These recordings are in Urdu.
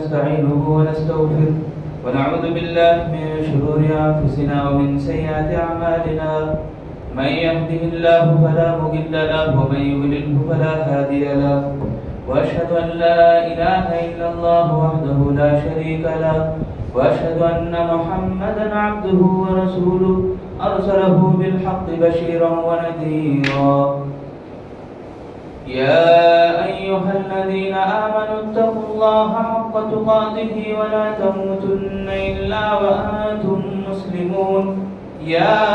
ونستعينه ونستغفره ونعوذ بالله من شرور أنفسنا ومن سيئات أعمالنا من يهده الله فلا مضل له ومن يضلل فلا هادي له وأشهد أن لا إله إلا الله وحده لا شريك له وأشهد أن محمدا عبده ورسوله أرسله بالحق بشيرا ونذيرا يا أيها الذين آمنوا اتقوا الله حق تقاته ولا تموتن إلا وأنتم مسلمون يا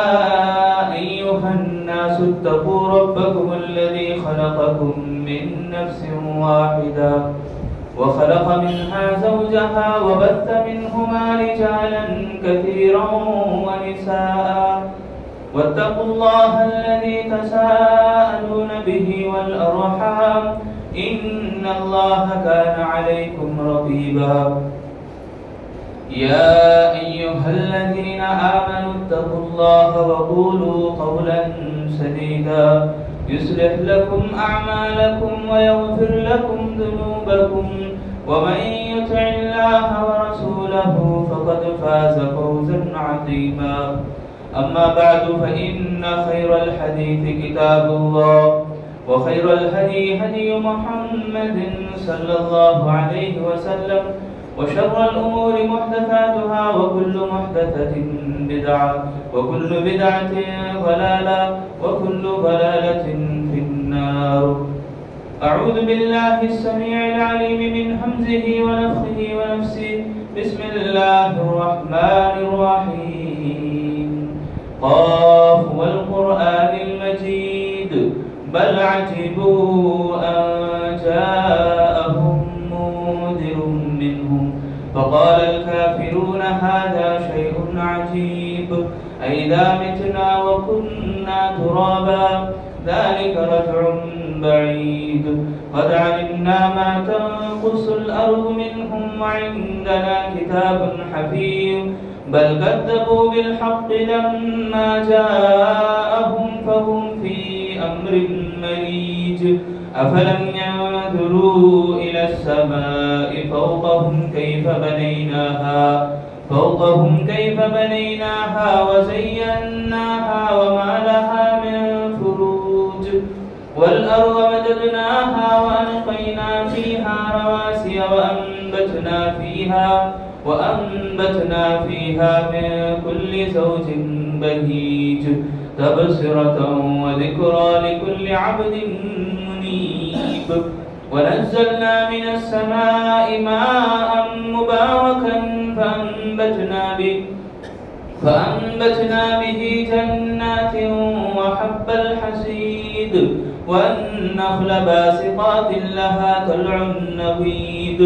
أيها الناس اتقوا ربكم الذي خلقكم من نفس واحدة وخلق منها زوجها وبث منهما رجالا كثيرا ونساء واتقوا الله الذي تساءلون به والأرحام إن الله كان عليكم رقيبا يا أيها الذين آمنوا اتقوا الله وقولوا قولا سديدا يصلح لكم أعمالكم ويغفر لكم ذنوبكم ومن يطع الله ورسوله فقد فاز فوزا عظيما أما بعد فإن خير الحديث كتاب الله وخير الهدي هدي محمد صلى الله عليه وسلم وشر الأمور محدثاتها وكل محدثة بدعة وكل بدعة ضلالة وكل ضلالة في النار أعوذ بالله السميع العليم من همزه ونفخه ونفسه بسم الله الرحمن الرحيم قاف والقرآن المجيد بل عجبوا أن جاءهم منذر منهم فقال الكافرون هذا شيء عجيب أئذا متنا وكنا ترابا ذلك رجع بعيد قد علمنا ما تنقص الأرض منهم وعندنا كتاب حفيظ بل كذبوا بالحق لما جاءهم فهم في أمر مريج أفلم ينظروا إلى السماء فوقهم كيف بنيناها وزيناها وما لها من فروج والأرض مددناها وألقينا فيها رواسي وأنبتنا فيها من كل زوج بهيج تبصرة وذكرى لكل عبد منيب ونزلنا من السماء ماء مباركا فأنبتنا به جنات وحب الحصيد والنخل باسقات لها طلع نضيد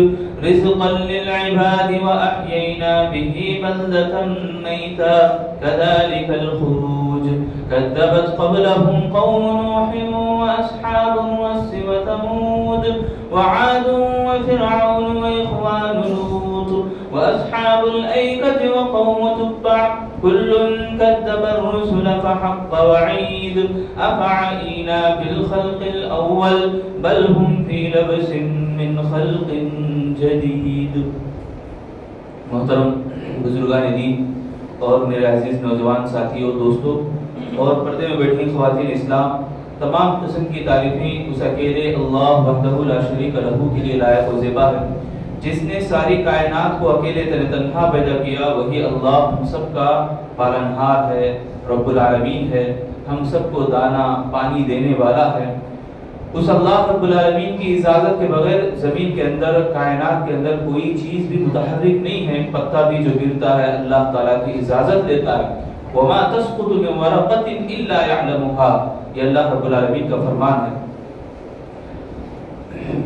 رزقا للعباد وأحيينا به بلدة ميتا كذلك الخروج كذبت قبلهم قوم نوح وأصحاب الرس وثمود وعاد وفرعون وإخوان لوط وأصحاب الأيكة وقوم تبع كل كذب الرسل فحق وعيد أفعينا بالخلق الأول بل هم في لبس من خلق جدید. محترم بزرگان دین اور میرے عزیز نوجوان ساتھیوں دوستوں اور پردے میں بیٹھی خواتین اسلام، تمام قسم کی تعریفیں اس اکیلے اللہ وحدہ لا شریک لہ کے لیے لائق و زیبا ہے جس نے ساری کائنات کو اکیلے تنہا پیدا کیا. وہی اللہ ہم سب کا پالنہار ہے، رب العالمین ہے، ہم سب کو دانا پانی دینے والا ہے. اس اللہ رب العالمین کی اجازت کے بغیر زمین کے اندر، کائنات کے اندر کوئی چیز بھی متحرک نہیں ہے. پتا بھی جو گرتا ہے اللہ تعالیٰ کی اجازت لیتا ہے. وَمَا تَسْقُطُ مِنْ وَرَقَةٍ إِلَّا يَعْلَمُهَا، یہ اللہ رب العالمین کا فرمان ہے.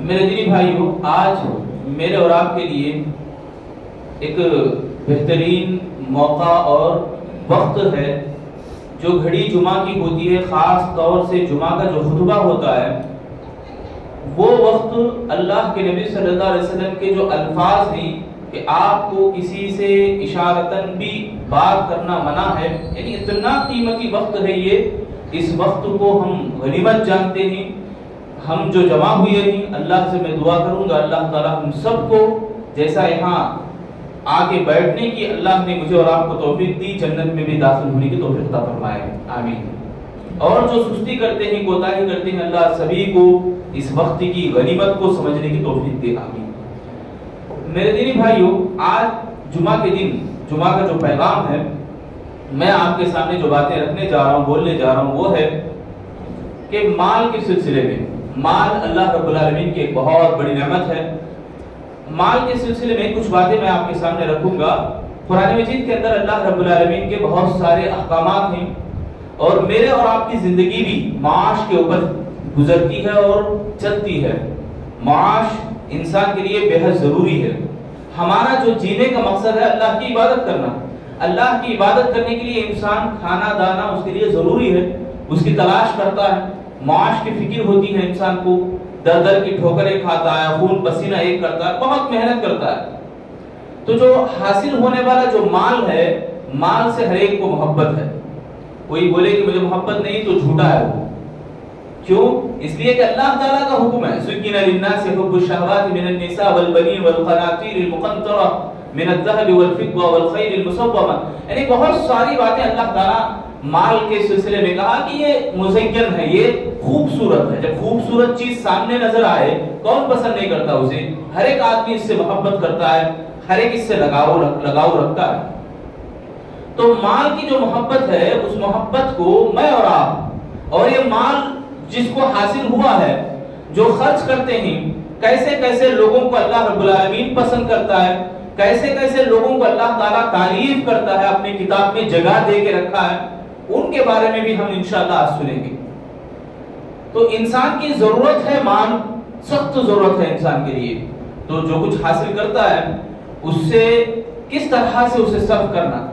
میرے دینی بھائیوں، آج میرے اور آپ کے لیے ایک بہترین موقع اور وقت ہے. جو گھڑی جمعہ کی ہوتی ہے، خاص طور سے جمعہ کا جو خطبہ ہوتا ہے، وہ وقت اللہ کے نبی صلی اللہ علیہ وسلم کے جو الفاظ ہیں کہ آپ کو کسی سے اشارتاً بھی بات کرنا منع ہے، یعنی اتنا قیمتی وقت ہے یہ. اس وقت کو ہم غنیمت جانتے ہیں. ہم جو جمع ہوئے ہیں، اللہ سے میں دعا کروں گا اللہ تعالیٰ ہم سب کو جیسا یہاں آگے بیٹھنے کی اللہ نے مجھے اور آپ کو توفیق دی، جنت میں بھی داخل ہونے کی توفیق عطا فرمائے، آمین۔ اور جو سستی کرتے ہیں، کوتاہی کرتے ہیں، اللہ سبھی کو اس وقت کی غنیمت کو سمجھنے کی توفیق دے، آمین۔ میرے دینی بھائیوں، آج جمعہ کے دن جمعہ کا جو پیغام ہے، میں آپ کے سامنے جو باتیں رکھنے جا رہا ہوں، بولنے جا رہا ہوں، وہ ہے کہ مال کے سلسلے میں، مال اللہ رب العالمین کی ایک بہت بڑی نعمت ہے۔ مال کے سلسلے میں کچھ باتیں میں آپ کے سامنے رکھوں گا۔ قرآن مجید کے اندر اللہ رب العالمین کے بہت سارے احکامات ہیں، اور میرے اور آپ کی زندگی بھی معاش کے اوپر گزرتی ہے اور چلتی ہے۔ معاش انسان کے لیے بے حد ضروری ہے۔ ہمارا جو جینے کا مقصد ہے اللہ کی عبادت کرنا، اللہ کی عبادت کرنے کے لیے انسان کھانا دانا اس کے لیے ضروری ہے، اس کی تلاش کرتا ہے، معاش کی فکر ہوتی ہے انسان کو، در در کی ٹھوکریں کھاتا ہے، خون پسینہ ایک کرتا ہے، بہت محنت کرتا ہے۔ تو جو حاصل ہونے والا جو مال ہے، مال سے ہر ایک کو محبت ہے۔ کوئی بولے کہ مجھے محبت نہیں تو جھوٹا ہے وہ۔ کیوں؟ اس لیے کہ اللہ تعالیٰ کا حکم ہے، سُجِّنَ لِلنَّاسِ حُبُّ الشَّهَوَاتِ مِنَ النِّسَاءِ وَالْبَنِينَ وَالْقَنَاطِيرِ الْمُقَنطَرَةِ مِنَ الذَّهَبِ وَالْفِضَّةِ وَالْخَيْلِ الْمُسَوَّمَةِ، یعنی بہت ساری باتیں اللہ تعالیٰ مال کے سلسلے میں کہا کہ یہ مزین ہے، یہ خوبصورت ہے۔ جب خوبصورت چیز سامنے نظر آئے، کون پسند نہیں کرتا اسے؟ ہر ایک آدمی اس سے محبت کرتا ہے، ہر ایک اس سے لگاؤ رکھتا ہے۔ تو مال کی جو محبت ہے، اس محبت کو میں اور آپ، اور یہ مال جس کو حاصل ہوا ہے، جو خرچ کرتے ہیں، کیسے کیسے لوگوں کو اللہ رب العالمین پسند کرتا ہے، کیسے کیسے لوگوں کو اللہ تعالیٰ تعریف کرتا ہے، اپنی کتاب میں جگہ دے کے رکھا ہے، ان کے بارے میں بھی ہم انشاءاللہ آج سنیں گے۔ تو انسان کی ضرورت ہے مال، سخت ضرورت ہے انسان کے لیے۔ تو جو کچھ حاصل کرتا ہے اس سے کس طرح سے اسے صرف کرنا۔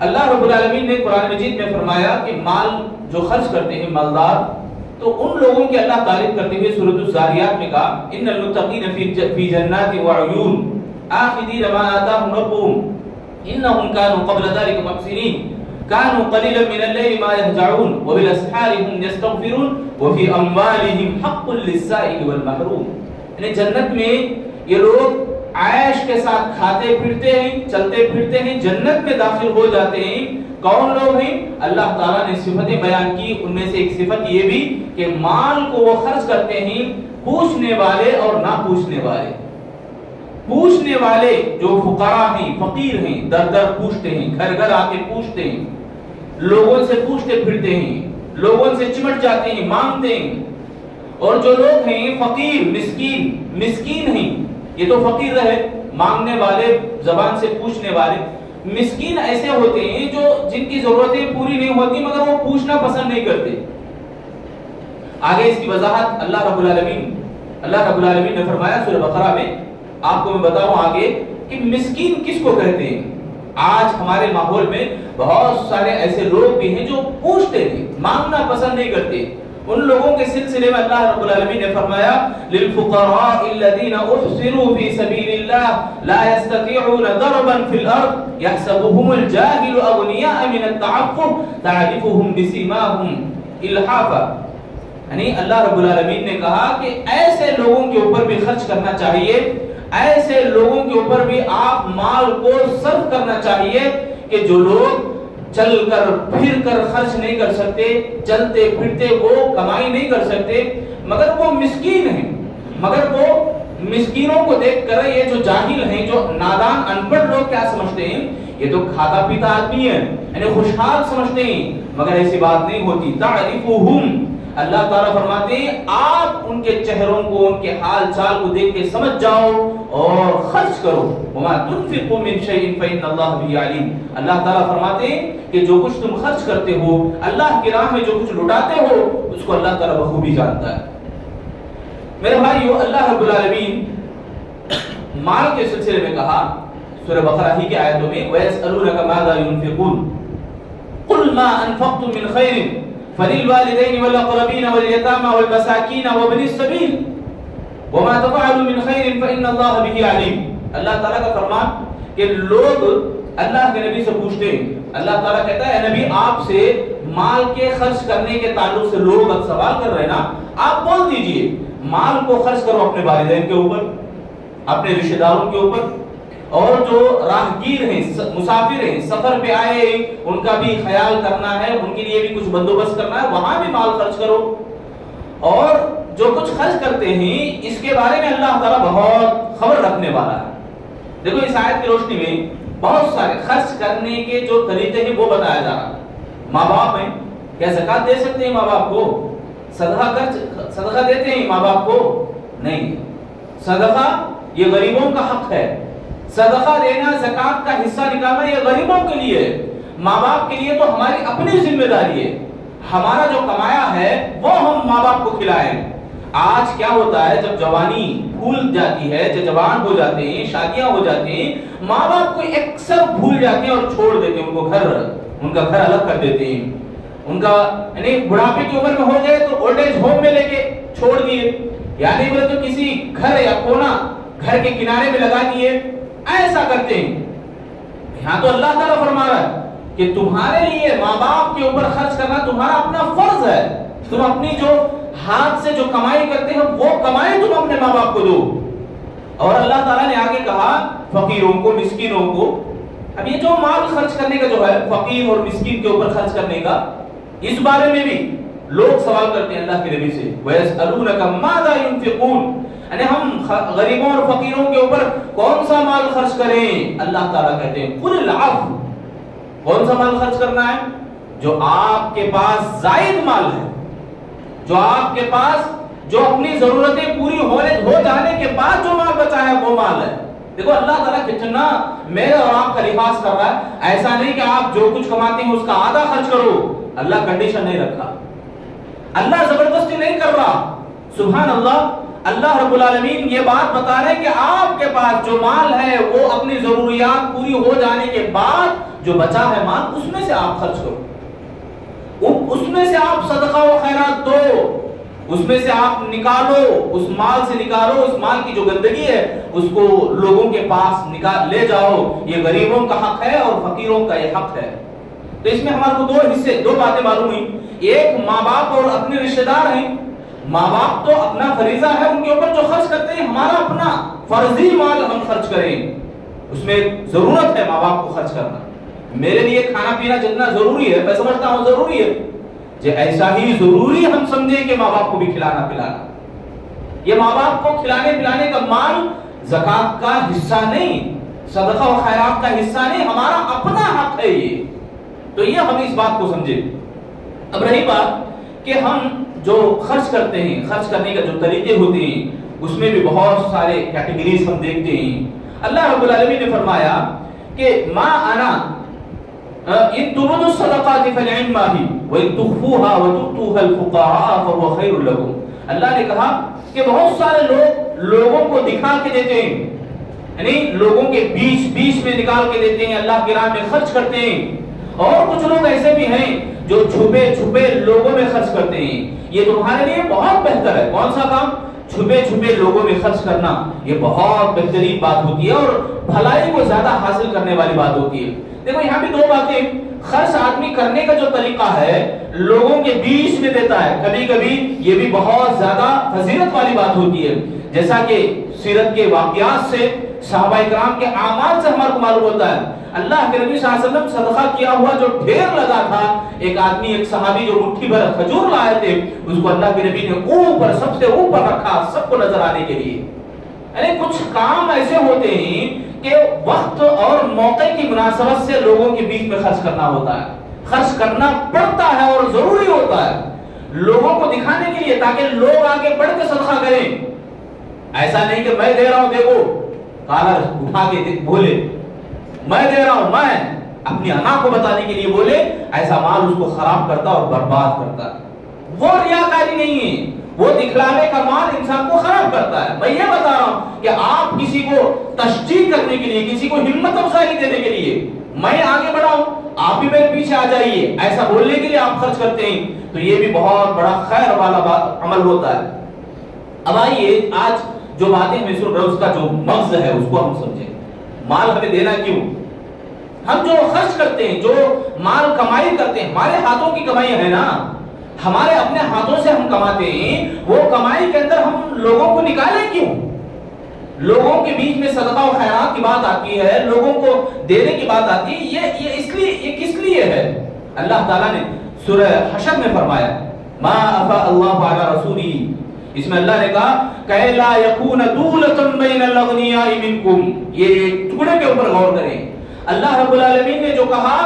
اللہ رب العالمین نے قرآن مجید میں فرمایا کہ مال جو خرچ کرتے ہیں مالدار، تو ان لوگوں کی اللہ تعریف کرتے ہوئے سورۃ الزاریات میں کہا ان المتقین فی جنات وعیون آخذین ما آتاہم ربهم انہم كانوا قبل ذلك محسنین كانوا قليلا من الليل ما يهجعون وبالاسحار هم يستغفرون وفي اموالهم حق للسائل والمحروم۔ یعنی جنت میں یہ لوگ عیش کے ساتھ کھاتے پھرتے ہیں، چلتے پھرتے ہیں، جنت میں داخل ہو جاتے ہیں۔ کون لوگ ہیں؟ اللہ تعالیٰ نے صفتیں بیان کی، ان میں سے ایک صفت یہ بھی کہ مال کو وہ خرچ کرتے ہیں پوچھنے والے اور نہ پوچھنے والے۔ پوچھنے والے جو فقراء ہیں، فقیر ہیں، در در پوچھتے ہیں، گھر گھر آ کے پوچھتے ہیں، لوگوں سے پوچھتے پھرتے ہیں، لوگوں سے چمٹ جاتے ہیں، مانگتے ہیں۔ اور جو لوگ ہیں فقیر، مسکین ہیں، یہ تو فقیر رہے، مانگنے والے، زبان سے پوچھنے والے۔ مسکین ایسے ہوتے ہیں جو جن کی ضرورتیں پوری نہیں ہوتی مگر وہ پوچھنا پسند نہیں کرتے۔ آگے اس کی وضاحت اللہ رب العالمین نے فرمایا سورہ بقرہ میں۔ آپ کو میں بتاؤں آگے کہ مسکین کس کو کہتے ہیں۔ آج ہمارے ماحول میں بہت سارے ایسے لوگ بھی ہیں جو پوچھتے ہیں، مانگنا پسند نہیں کرتے۔ ان لوگوں کے سلسلے میں اللہ رب العالمین نے فرمایا للفقراء الذين احصروا في سبيل الله لا يستطيعون ضربا في الارض يحسبهم الجاهل اغنياء من التعفف تعرفهم بسيماهم الحافا۔ یعنی اللہ رب العالمین نے کہا کہ ایسے لوگوں کے اوپر بھی خرچ کرنا چاہیے، ایسے لوگوں کے اوپر بھی آپ مال کو صرف کرنا چاہیے کہ جو لوگ چل کر پھر کر خرچ نہیں کر سکتے، چلتے پھرتے وہ کمائی نہیں کر سکتے، مگر وہ مسکین ہیں۔ مگر وہ مسکینوں کو دیکھ کر یہ جو جاہل ہیں، جو نادان ان پڑھ لوگ کیا سمجھتے ہیں؟ یہ تو کھاتا پیتا آدمی ہے، یعنی خوشحال سمجھتے ہیں، مگر ایسی بات نہیں ہوتی۔ تعرفهم، اللہ تعالیٰ فرماتے ہیں آپ ان کے چہروں کو، ان کے حال چال کو دیکھ کے سمجھ جاؤ اور خرچ کرو۔ وما تنفقوا من شيء فإن الله به عليم۔ اللہ تعالیٰ فرماتے ہیں کہ جو کچھ تم خرچ کرتے ہو، اللہ کی راہ میں جو کچھ لٹاتے ہو، اس کو اللہ تعالیٰ بخوبی جانتا ہے۔ میرے بھائیو، اللہ رب العالمین مال کے سلسلے میں کہا سورہ بقرہ ہی کی آیتوں میں وَيَسْأَلُونَكَ مَاذَا يُنْفِقُونَ قُلْ مَا أَنفَقْتُم مِّن خَيْرٍ فَلِلْوَالِدَيْنِ وَالْأَقْرَبِينَ وَالْيَتَامَى وَالْمَسَاكِينَ وَابْنِ السَّبِيلِ وَمَا تَفْعَلُوا مِنْ خَيْرٍ فَإِنَّ اللَّهَ بِهِ عَلِيمٌ۔ اللہ تعالیٰ کا فرمان کہ لوگ اللہ کے نبی سے پوچھتے ہیں، اللہ تعالیٰ کہتا ہے نبی آپ سے مال کے خرچ کرنے کے تعلق سے لوگ سوال کر رہے ہیں نا، آپ بول دیجئے مال کو خرچ کرو اپنے والدین کے اوپر، اپنے رشتہ داروں کے اوپر، اور جو راہگیر ہیں، مسافر ہیں، سفر پہ آئے، ان کا بھی خیال کرنا ہے، ان کے لیے بھی کچھ بندوبست کرنا ہے، وہاں بھی مال خرچ کرو۔ اور جو کچھ خرچ کرتے ہیں اس کے بارے میں اللہ تعالیٰ بہت خبر رکھنے والا ہے۔ دیکھو اس آیت کی روشنی میں بہت سارے خرچ کرنے کے جو طریقے ہیں وہ بتایا جا رہا ہے۔ ماں باپ ہیں، کیا زکوٰۃ دے سکتے ہیں ماں باپ کو؟ صدقہ دیتے ہیں ماں باپ کو؟ نہیں۔ صدقہ یہ غریبوں کا حق ہے، صدقہ دینا، زکوٰۃ کا حصہ نکالنا یہ غریبوں کے لیے ہے۔ ماں باپ کے لیے تو ہماری اپنی ذمہ داری ہے، ہمارا جو کمایا ہے وہ ہم ماں باپ کو کھلائیں۔ آج کیا ہوتا ہے، جب جوانی بھول جاتی ہے، جب جوان ہو جاتے ہیں، شادیاں ہو جاتی ہیں، ماں باپ کو اکثر بھول جاتے ہیں اور چھوڑ دیتے ہیں، ان کا گھر الگ کر دیتے ہیں۔ ان کا یعنی بڑھاپے کی عمر میں ہو جائے تو اولڈ ایج ہوم میں لے کے چھوڑ دیے، یعنی بولے تو کسی گھر یا کونا گھر کے کنارے میں لگا دیے، ایسا کرتے ہیں۔ یہاں تو اللہ تعالیٰ فرما رہا ہے کہ تمہارے لیے ماں باپ کے اوپر خرچ کرنا تمہارا اپنا فرض ہے، تم اپنی جو ہاتھ سے جو کمائی کرتے ہیں وہ کمائی تم اپنے ماں باپ کو دو۔ اور اللہ تعالیٰ نے آگے کہا فقیروں کو، مسکینوں کو۔ اب یہ جو مال خرچ کرنے کا جو ہے فقیر اور مسکین کے اوپر خرچ کرنے کا، اس بارے میں بھی لوگ سوال کرتے ہیں اللہ کے نبی سے، وَيَسْأَلُونَكَ مَاذَا يُنْفِقُونَ، یعنی ہم غریبوں اور فقیروں کے اوپر کون سا مال خرچ کریں؟ اللہ تعالیٰ کہتے ہیں قُلِ الْعَفْوَ، کون سا مال خرچ کرنا ہے؟ جو آپ کے پاس زائد مال ہے، جو آپ کے پاس جو اپنی ضرورتیں پوری ہو جانے کے بعد جو مال بچا ہے وہ مال ہے۔ دیکھو اللہ تعالیٰ کتنا میرے اور آپ کا لحاظ کر رہا ہے، ایسا نہیں کہ آپ جو کچھ کماتے ہیں اس کا آدھا خرچ کرو۔ اللہ کنڈیشن نہیں رکھا، اللہ زبردستی نہیں کر رہا۔ سبحان اللہ، اللہ رب العالمین یہ بات بتا رہے ہیں کہ آپ کے پاس جو مال ہے وہ اپنی ضروریات پوری ہو جانے کے بعد جو بچا ہے مال، اس میں سے آپ خرچ کرو، اس میں سے آپ صدقہ و خیرات دو، اس میں سے آپ نکالو، اس مال سے نکالو، اس مال کی جو گندگی ہے اس کو لوگوں کے پاس لے جاؤ۔ یہ غریبوں کا حق ہے اور فقیروں کا یہ حق ہے۔ تو اس میں ہمارے کو دو باتیں معلوم ہوئی، ایک ماں باپ اور اپنے رشتہ دار ہیں۔ ماں باپ تو اپنا فریضہ ہے، ان کے اوپر جو خرچ کرتے ہیں، ہمارا اپنا فرضی مال ہم خرچ کریں، اس میں ضرورت ہے ماں باپ کو خرچ کرنا۔ میرے لیے کھانا پینا جتنا ضروری ہے، میں سمجھتا ہوں ضروری ہے، جو ایسا ہی ضروری ہم سمجھیں کہ ماں باپ کو بھی کھلانا پلانا۔ یہ ماں باپ کو کھلانے پلانے کا مال زکوٰۃ کا حصہ نہیں، صدقہ و خیرات کا حصہ نہیں، ہمارا اپنا حق ہے یہ۔ تو یہ ہم اس بات کو سمجھے۔ اب رہی بات کہ ہم جو خرچ کرتے ہیں، خرچ کرنے کا جو طریقے ہوتے ہیں، اس میں بھی بہت سارے کیٹیگریز ہم دیکھتے ہیں۔ اللہ رب العالمین نے فرمایا کہ ما انا ان تبدوا الصدقات فنعما هي وان تخفوها وتؤتوها الفقراء فهو خير لكم۔ اللہ نے کہا کہ بہت سارے لوگ لوگوں کو دکھا کے دیتے ہیں، یعنی لوگوں کے بیچ میں نکال کے دیتے ہیں، اللہ کی راہ میں خرچ کرتے ہیں، اور کچھ لوگ ایسے بھی ہیں جو چھپے لوگوں میں خرچ کرتے ہیں۔ یہ تمہارے لیے بہت بہتر ہے۔ کون سا کام؟ چھپے لوگوں میں خرچ کرنا، یہ بہت بہترین بات ہوتی ہے اور بھلائی کو زیادہ حاصل کرنے والی بات ہوتی ہے۔ دیکھو یہاں بھی دو باتیں، خرچ آدمی کرنے کا جو طریقہ ہے لوگوں کے بیچ میں دیتا ہے، کبھی کبھی یہ بھی بہت زیادہ فضیلت والی بات ہوتی ہے، جیسا کہ سیرت کے واقعات سے، صحابہ کرام کے اعمال سے ہمارے کو معلوم ہوتا ہے۔ اللہ کے نبی صلی اللہ علیہ وسلم صدقہ کیا ہوا جو ڈھیر لگا تھا، ایک آدمی، ایک صحابی جو مٹھی بھر کھجور لائے تھے، اس کو اللہ کے نبی نے اوپر، سب سے اوپر رکھا، سب کو نظر آنے کے لیے۔ یعنی کچھ کام ایسے ہوتے ہیں کہ وقت اور موقع کی مناسبت سے لوگوں کے بیچ میں خرچ کرنا ہوتا ہے، خرچ کرنا پڑتا ہے اور ضروری ہوتا ہے لوگوں کو دکھانے کے لیے، تاکہ لوگ آگے بڑھ کے صدقہ کریں۔ ایسا نہیں کہ میں دے رہا ہوں، دیکھو کالر اٹھا کے بولے میں دے رہا ہوں، میں اپنی انا کو بتانے کے لیے بولے، ایسا مال اس کو خراب کرتا اور برباد کرتا ہے۔ وہ ریاکاری نہیں ہے، وہ دکھلانے کا مال انسان کو خراب کرتا ہے۔ میں یہ بتا رہا ہوں کہ آپ کسی کو تشجیع کرنے کے لیے، کسی کو ہمت افزائی دینے کے لیے، میں آگے بڑھا ہوں، آپ بھی میرے پیچھے آ جائیے، ایسا بولنے کے لیے آپ خرچ کرتے ہیں، تو یہ بھی بہت بڑا خیر والا عمل ہوتا ہے۔ اب آئیے آج جو باتیں ہمیں سن رہے ہیں اس کا جو مغز ہے اس کو ہم سمجھیں۔ مال ہمیں دینا کیوں؟ ہم جو خرچ کرتے ہیں، جو مال کمائی کرتے ہیں، ہمارے ہاتھوں کی کمائی ہے نا، ہمارے اپنے ہاتھوں سے ہم کماتے ہیں، وہ کمائی کے اندر ہم لوگوں کو نکالیں کیوں؟ لوگوں کے بیچ میں صدقہ و خیرات کی بات آتی ہے، لوگوں کو دینے کی بات آتی ہے، یہ کس لیے ہے؟ اللہ تعالیٰ نے سورہ حشر میں فرمایا ما افاء اللہ علی رسولہ، اس میں اللہ نے کہا کہ لا یکون دولۃ بین الاغنیاء منکم، یہ ٹکڑے کے اوپر غور کریں۔ اللہ رب العالمین نے جو کہا،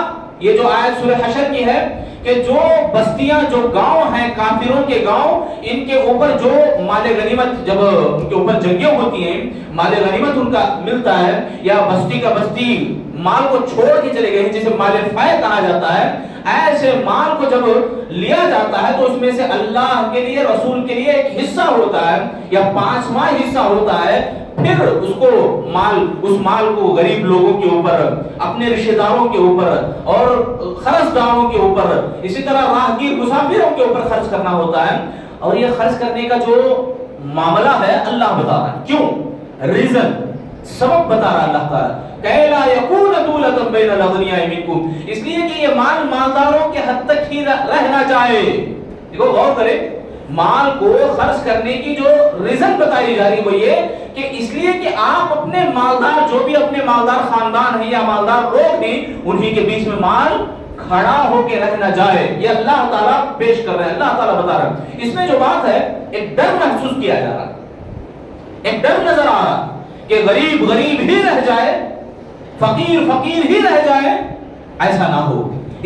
یہ جو آیت سورہ حشر کی ہے کہ جو بستیاں، جو گاؤں ہیں کافروں کے گاؤں، ان کے اوپر جو مال غنیمت، جب ان کے اوپر جنگیں ہوتی ہیں، مال غنیمت ان کا ملتا ہے، یا بستی کا بستی مال کو چھوڑ کے چلے گئے ہیں جسے مال فائے کہا جاتا ہے، ایسے مال کو جب لیا جاتا ہے تو اس میں سے اللہ کے لیے، رسول کے لیے ایک حصہ ہوتا ہے یا 5واں حصہ ہوتا ہے، پھر اس مال کو غریب لوگوں کے اوپر، اپنے رشتہ داروں کے اوپر اور خرچداروں کے اوپر، اسی طرح راہگیر مسافروں کے اوپر خرچ کرنا ہوتا ہے۔ اور یہ خرچ کرنے کا جو معاملہ ہے اللہ بتا رہا ہے، کیوں؟ ریزن، سبب بتا رہا اللہ تعالیٰ کہ لا یکون دولۃ بین الاغنیاء منکم، اس لیے کہ یہ مال مالداروں کے حد تک ہی رہنا چاہے۔ دیکھو غور کریں، مال کو خرچ کرنے کی جو ریزن بتائی جا رہی ہے وہ یہ کہ اس لیے کہ آپ اپنے مالدار، جو بھی اپنے مالدار خاندان ہیں یا مالدار لوگ ہیں، انہی کے بیچ میں مال کھڑا ہو کے رہنا جائے۔ یہ اللہ تعالیٰ پیش کر رہے ہیں، اللہ تعالیٰ بتا رہے ہیں۔ اس میں جو بات ہے، ایک ڈر محسوس کیا جا رہا ہے، ایک ڈر نظر آ رہا کہ غریب غریب ہی رہ جائے، فقیر فقیر ہی رہ جائے، ایسا نہ ہو۔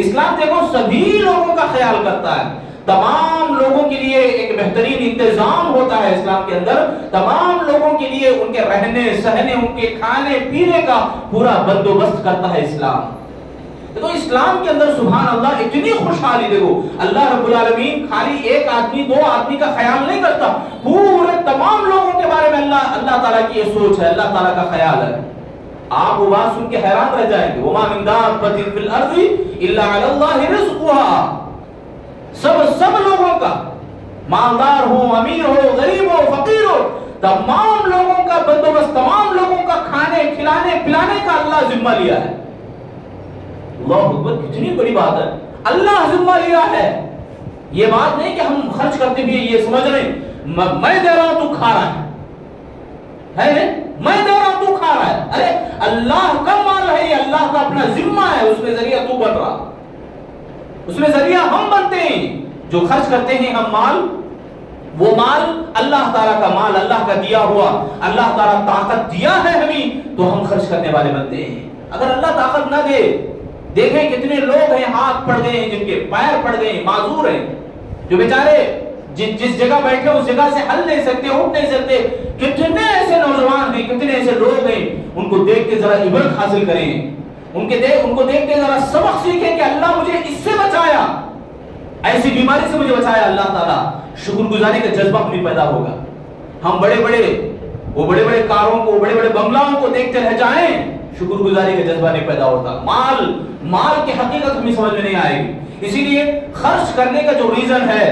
اسلام دیکھو سبھی لوگوں کا خیال کرتا ہے، تمام لوگوں کے لیے ایک بہترین انتظام ہوتا ہے اسلام کے اندر، تمام لوگوں کے لیے ان کے رہنے سہنے، ان کے کھانے پینے کا پورا بندوبست کرتا ہے اسلام۔ تو اسلام کے اندر سبحان اللہ اتنی خوشحالی، دیکھو اللہ رب العالمین خالی ایک آدمی دو آدمی کا خیال نہیں کرتا، پورے تمام لوگوں کے بارے میں اللہ تعالیٰ کی یہ سوچ ہے، اللہ تعالیٰ کا خیال ہے۔ آپ وہ بات سن کے حیران رہ جائیں گے، وَمَا مِن دَابَّةٍ فِي الْأَرْضِ إِلَّا عَلَى اللَّهِ رِزْقُهَا، سب لوگوں کا، مالدار ہو، امیر ہو، غریب ہو، فقیر ہو، تمام لوگوں کا بندوبست، تمام لوگوں کا کھانے کھلانے پلانے کا اللہ ذمہ لیا ہے۔ اللہ اکبر، کتنی بڑی بات ہے، اللہ ذمہ لیا ہے۔ یہ بات نہیں کہ ہم خرچ کرتے بھی یہ سمجھ رہے ہیں میں دے رہا ہوں تو کھا رہا ہے، میں دے رہا ہوں تو کھا رہا ہے، ارے اللہ کا مال ہے، یہ اللہ کا اپنا ذمہ ہے، اس میں ذریعہ تو بن رہا، اس میں ذریعہ ہم بنتے ہیں، جو خرچ کرتے ہیں ہم مال، وہ مال اللہ تعالیٰ کا مال، اللہ کا دیا ہوا، اللہ تعالیٰ طاقت دیا ہے ہمیں تو ہم خرچ کرنے والے بنتے ہیں۔ اگر اللہ طاقت نہ دے، دیکھیں کتنے لوگ ہیں ہاتھ پڑ گئے ہیں، جن کے پیر پڑ گئے ہیں، معذور ہیں، جو بیچارے جس جگہ بیٹھے اس جگہ سے ہل نہیں سکتے، اٹھ نہیں سکتے۔ کتنے ایسے نوجوان ہیں، کتنے ایسے لوگ ہیں، ان کو دیکھ کے ذرا عبرت حاصل کریں، ان کو دیکھ کے ذرا سبق سیکھیں کہ اللہ مجھے اس سے بچایا، ایسی بیماری سے مجھے بچایا اللہ تعالیٰ۔ شکر گزاری کا جذبہ ہمیں پیدا ہوگا۔ ہم بڑے بڑے کاروں کو، بڑے بڑے بنگلاؤں کو دیکھتے رہ جائیں، شکر گزاری کا جذبہ نہیں پیدا ہوتا، مال کی حقیقت ہمیں سمجھ میں نہیں آئے گی۔ اسی لیے خرچ کرنے کا جو ریزن ہے،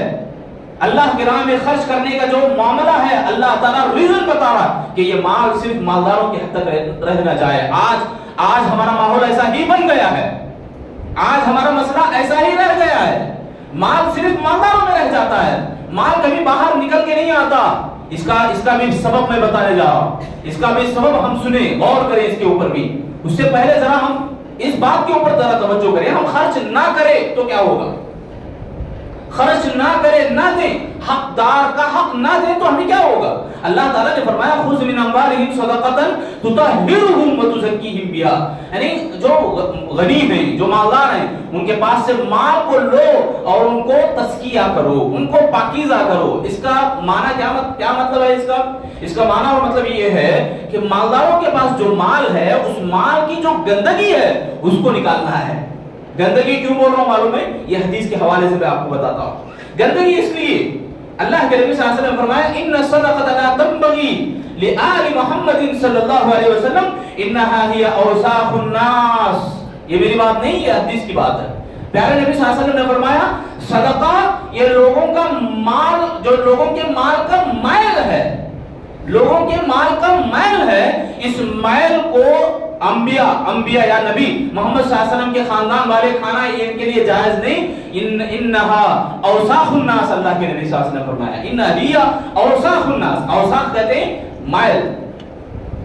اللہ کی راہ میں خرچ کرنے کا جو معاملہ ہے، اللہ تعالیٰ ریزن بتا رہا کہ یہ مال صرف مالداروں کے حد تک رہنا چاہے۔ آج ہمارا ماحول ایسا ہی بن گیا ہے، آج ہمارا مسئلہ ایسا ہی رہ گیا ہے، مال صرف مالداروں میں رہ جاتا ہے، مال کبھی باہر نکل کے نہیں آتا۔ اس کا بھی سبب میں بتانے جا رہا ہوں، اس کا بھی سبب ہم سنیں، غور کریں اس کے اوپر بھی۔ اس سے پہلے ذرا ہم اس بات کے اوپر ذرا توجہ کریں، ہم خرچ نہ کریں تو کیا ہوگا؟ خرچ نہ کرے، نہ دیں، حقدار کا حق نہ دیں تو ہمیں کیا ہوگا؟ اللہ تعالیٰ نے فرمایا خُذْ مِنْ أَمْوَالِهِمْ صَدَقَةً تُطَهِّرُهُمْ وَتُزَكِّيهِمْ بِهَا، یعنی جو غنی ہیں، جو مالدار ہیں، ان کے پاس سے مال کو لو اور ان کو تزکیہ کرو، ان کو پاکیزہ کرو۔ اس کا معنی کیا مطلب ہے؟ اس کا معنی اور مطلب یہ ہے کہ مالداروں کے پاس جو مال ہے، اس مال کی جو گندگی ہے اس کو نکالنا ہے۔ گندگی کیوں بول رہا ہوں معلوم ہے؟ یہ حدیث کے حوالے سے میں آپ کو بتاتا ہوں۔ گندگی اس لیے اللہ کے نبی صلی اللہ علیہ وسلم نے فرمایا ان الصدقۃ لا تنبغي لآل محمد صلی اللہ علیہ وسلم انها هي اوساخ الناس۔ یہ میری بات نہیں، یہ حدیث کی بات ہے۔ پیارے نبی صلی اللہ علیہ وسلم نے فرمایا صدقہ یہ لوگوں کا مال، جو لوگوں کے مال کا میل ہے، لوگوں کے مال کا میل ہے، اس میل کو انبیاء یا نبی محمد صلی اللہ علیہ وسلم کے خاندان والے کھانا ان کے لیے جائز نہیں۔ انہا اوساخ الناس، اللہ کے نبی صلی اللہ علیہ وسلم نے فرمایا انہا اوساخ الناس۔ اوساخ کہتے ہیں مائل،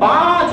5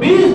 20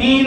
3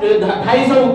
250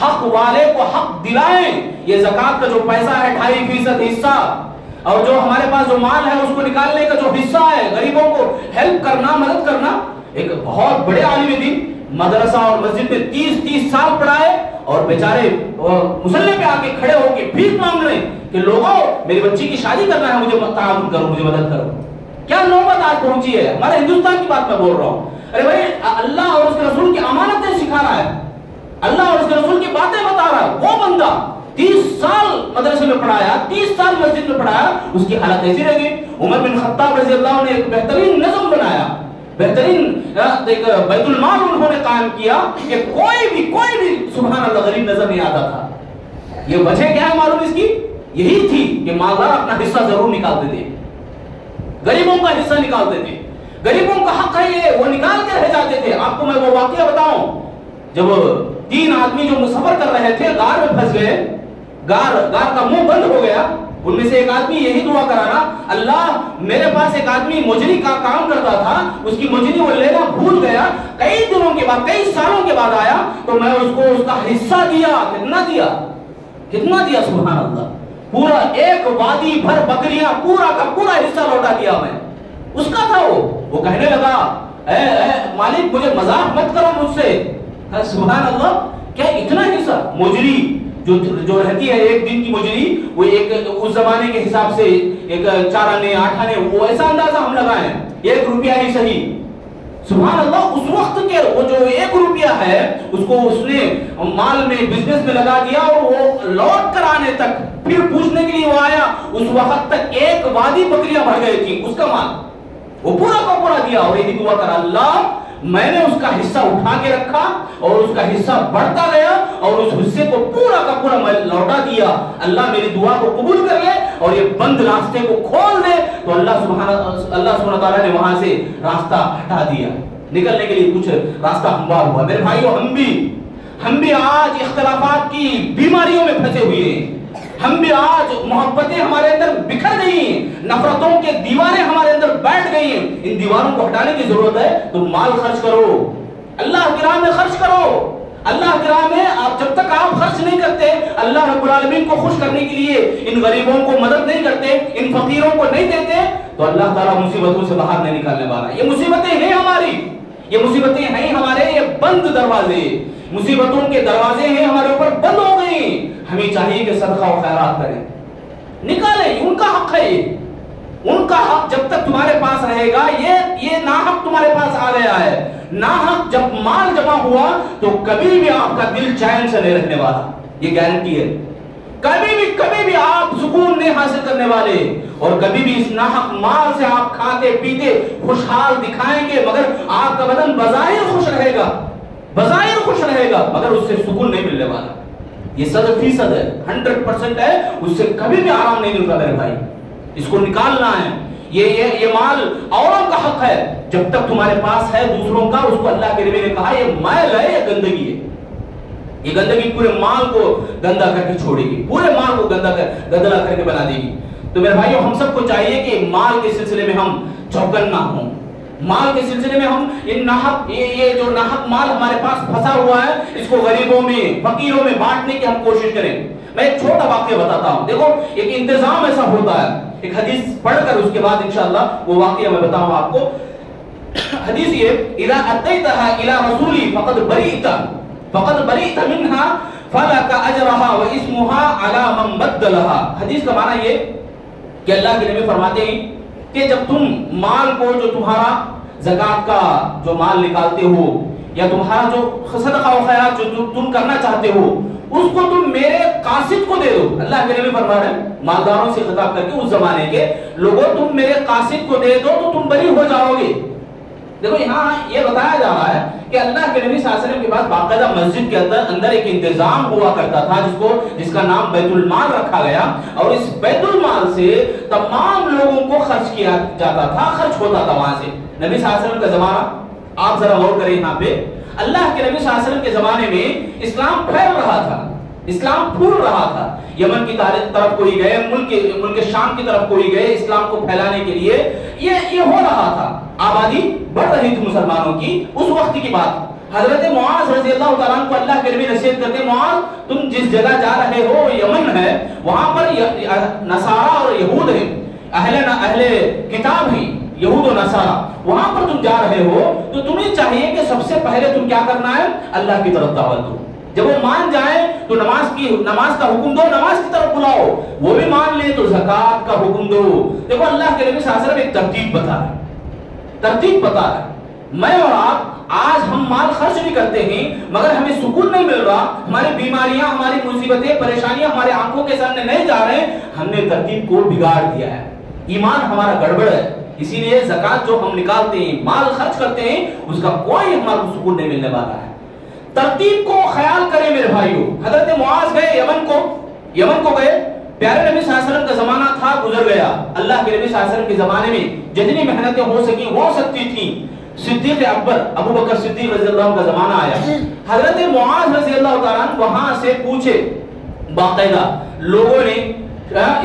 حق والے کو حق دلائیں. یہ زکات کا جو پیسہ ہے 2.5% حصہ، اور جو ہمارے پاس جو مال ہے اس کو نکالنے کا جو حصہ ہے غریبوں کو ہیلپ کرنا، مدد کرنا. ایک بہت بڑے عالم دین مدرسہ اور مسجد میں 30 سال پڑھائے اور بیچارے مسلح پہ آ کے کھڑے ہو کے بھیک مانگ رہے کہ لوگوں میری بچی کی شادی کرنا ہے، مجھے تعاون کرو، مجھے مدد کرو. کیا نوبت آج پہنچی ہے. ہمارے ہندوستان کی بات میں بول رہا ہوں. ارے بھائی اللہ اور اس کے رسول کی امانتیں سکھا رہا ہے، اللہ اور اس کے رسول کی باتیں بتا رہا ہے. وہ بندہ 30 سال مدرسے میں پڑھایا، 30 سال مسجد میں پڑھایا، اس کی حالت ایسی رہ گئی. عمر بن خطاب رضی اللہ عنہ نے ایک بہترین نظم بنایا، بہترین ایک بیت المال انہوں نے قائم کیا کہ کوئی بھی سبحان اللہ غریب نظر نہیں آتا تھا. یہ وجہ کیا ہے معلوم اس کی؟ یہی تھی کہ مالدار اپنا حصہ ضرور نکالتے تھے، غریبوں کا حصہ نکالتے تھے. غریبوں کا حق ہے یہ، وہ نکال کے رہ جاتے تھے. آپ کو میں وہ واقعہ بتاؤں، جب 3 آدمی جو سفر کر رہے تھے غار میں پھنس گئے، غار کا منہ بند ہو گیا. ان میں سے ایک آدمی یہی دعا کرانا، اللہ میرے پاس ایک آدمی مجری کا کام کرتا تھا، اس کی مجری وہ لینا بھول گیا، کئی دنوں کے بعد، کئی سالوں کے بعد آیا تو میں اس کو اس کا حصہ دیا. کتنا دیا سبحان اللہ. پورا ایک وادی بھر بکریاں، پورا کا پورا حصہ لوٹا دیا میں. اس کا تھا وہ کہنے لگا اے مالک مجھے مذاق مت کرو مجھ سے. سبحان اللہ، کیا اتنا حصہ. مجری جو رہتی ہے ایک دن کی مجری، وہ ایک اس زمانے کے حساب سے ایک 4 آنے 8 آنے، وہ ایسا اندازہ ہم لگائیں 1 روپیہ ہی صحیح. سبحان اللہ، اس وقت کے وہ جو 1 روپیہ ہے اس کو اس نے مال میں بزنس میں لگا دیا، اور وہ لوٹ کر آنے تک پھر پوچھنے کے لیے وہ آیا، اس وقت تک 1 وادی بکریاں بھر گئی تھی اس کا مال. وہ پورا کا پورا دیا اور یہی دعا کرا، اللہ میں نے اس کا حصہ اٹھا کے رکھا اور اس کا حصہ بڑھتا گیا اور اس حصے کو پورا کا پورا میں لوٹا دیا. اللہ میری دعا کو قبول کر لے اور یہ بند راستے کو کھول دے. تو اللہ سبحانہ تعالیٰ نے وہاں سے راستہ ہٹا دیا، نکلنے کے لیے کچھ راستہ ہموار ہوا. میرے بھائیو، ہم بھی آج اختلافات کی بیماریوں میں پھنسے ہوئے ہیں. ہم بھی آج محبتیں ہمارے اندر بکھر گئی ہیں، نفرتوں کے دیواریں ہمارے اندر بیٹھ گئی ہیں. ان دیواروں کو ہٹانے کی ضرورت ہے. تم مال خرچ کرو، اللہ کی راہ میں خرچ کرو. اللہ کی راہ میں جب تک آپ خرچ نہیں کرتے، اللہ رب العالمین کو خوش کرنے کے لیے ان غریبوں کو مدد نہیں کرتے، ان فقیروں کو نہیں دیتے، تو اللہ تعالیٰ مصیبتوں سے باہر نہیں نکالنے والا. یہ مصیبتیں ہیں ہماری، یہ مصیبتیں ہیں ہمارے، یہ بند دروازے، مصیبتوں کے دروازے ہیں ہمارے اوپر بند ہو گئی. ہمیں چاہیے کہ صدقہ و خیرات کریں، نکالیں. ان کا حق ہے، ان کا حق جب تک تمہارے پاس رہے گا. یہ ناحق تمہارے پاس آ گیا ہے. ناحق جب مال جمع ہوا تو کبھی بھی آپ کا دل چین سے نہیں رہنے والا، یہ گارنٹی ہے. کبھی بھی آپ سکون نہیں حاصل کرنے والے، اور کبھی بھی اس ناحق مال سے آپ کھاتے پیتے خوشحال دکھائیں گے، مگر آپ کا بدن بظاہر خوش رہے گا، مگر اس سے سکون نہیں ملنے والا. یہ 100% ہے، 100% ہے. اس سے کبھی بھی آرام نہیں ملتا میرے بھائی. اس کو نکالنا ہے. یہ مال اوروں کا حق ہے. جب تک تمہارے پاس ہے دوسروں کا، اس کو اللہ کے نبی نے کہا یہ میل ہے، یہ گندگی ہے. یہ گندگی پورے مال کو گندا کر کے چھوڑے گی، پورے مال کو گندلا کر کے بنا دے گی. تو میرے بھائیو، ہم سب کو چاہیے کہ مال کے سلسلے میں ہم چوکن نہ ہوں. مال کے سلسلے میں ہم یہ جو ناحق مال ہمارے پاس پھنسا ہوا ہے، اس کو غریبوں میں فقیروں میں بانٹنے کی ہم کوشش کریں. میں ایک چھوٹا واقعہ بتاتا ہوں. دیکھو ایک انتظام ایسا ہوتا ہے، ایک حدیث پڑھ کر اس کے بعد انشاءاللہ وہ واقعہ میں بتاؤں آپ کو. حدیث یہ، اذا اتیتها الى رسولی فقد بریت منها فلک اجرها واسمها على من بدلها. حدیث کا معنی یہ کہ اللہ کے نبی فرماتے ہیں کہ جب تم مال کو، جو تمہارا زکات کا جو مال نکالتے ہو یا تمہارا جو صدقہ و خیرات جو تم کرنا چاہتے ہو، اس کو تم میرے قاصد کو دے دو. اللہ کے نبی فرما رہے ہیں مالداروں سے خطاب کر کے، اس زمانے کے لوگوں، تم میرے قاصد کو دے دو تو تم بری ہو جاؤ گے. دیکھو یہاں یہ بتایا جا رہا ہے کہ اللہ کے نبی صلی اللہ علیہ وسلم کے پاس باقاعدہ مسجد کے اندر ایک انتظام ہوا کرتا تھا جس کا نام بیت المال رکھا گیا، اور اس بیت المال سے تمام لوگوں کو خرچ کیا جاتا تھا، خرچ ہوتا تھا وہاں سے. نبی صلی اللہ علیہ وسلم کا زمانہ آپ ذرا غور کریں. یہاں پہ اللہ کے نبی صلی اللہ علیہ وسلم کے زمانے میں اسلام پھیل رہا تھا، اسلام پھول رہا تھا. یمن کی طرف کوئی گئے، ملک شام کی طرف کوئی گئے اسلام کو پھیلانے کے لیے. یہ ہو رہا تھا، آبادی بڑھ رہی تھی مسلمانوں کی. اس وقت کی بات حضرت معاذ رضی اللہ تعالیٰ عنہ کو اللہ کے نبی نصیحت کرتے ہیں، معاذ تم جس جگہ جا رہے ہو یمن ہے، وہاں پر نصارہ اور یہود ہیں، اہل کتاب ہیں یہود و نصارہ، وہاں پر تم جا رہے ہو تو تمہیں چاہیے کہ سب سے پہلے تم کیا کرنا ہے، اللہ کی طرف دعوت دو۔ جب وہ مان جائیں تو نماز کا حکم دو، نماز کی طرف بلاؤ، وہ بھی مان لے تو زکوٰۃ کا حکم دو۔ دیکھو اللہ کے نبی صلی اللہ علیہ وسلم ایک ترتیب بتا رہے ہیں، ترتیب بتا رہے ہیں۔ میں اور آپ آج ہم مال خرچ بھی کرتے ہیں مگر ہمیں سکون نہیں مل رہا، ہماری بیماریاں، ہماری مصیبتیں، پریشانیاں ہمارے آنکھوں کے سامنے نہیں جا رہے، ہم نے ترتیب کو بگاڑ دیا ہے، ایمان ہمارا گڑبڑ ہے۔ اسی لیے زکوٰۃ جو ہم نکالتے ہیں، مال خرچ کرتے ہیں، اس کا کوئی ہمارے کو سکون نہیں ملنے والا ہے۔ ترتیب کو خیال کریں میرے بھائیوں۔ حضرت معاذ گئے یمن کو گئے، پیارے نبی صلی اللہ علیہ وسلم کا زمانہ تھا، گزر گیا۔ اللہ کے نبی صلی اللہ علیہ وسلم کے زمانے میں جتنی محنتیں ہو سکتی تھیں، صدیق اکبر ابو بکر صدیق رضی اللہ عنہ کا زمانہ آیا، حضرت معاذ رضی اللہ تعالیٰ عنہ وہاں سے پوچھے، باقاعدہ لوگوں نے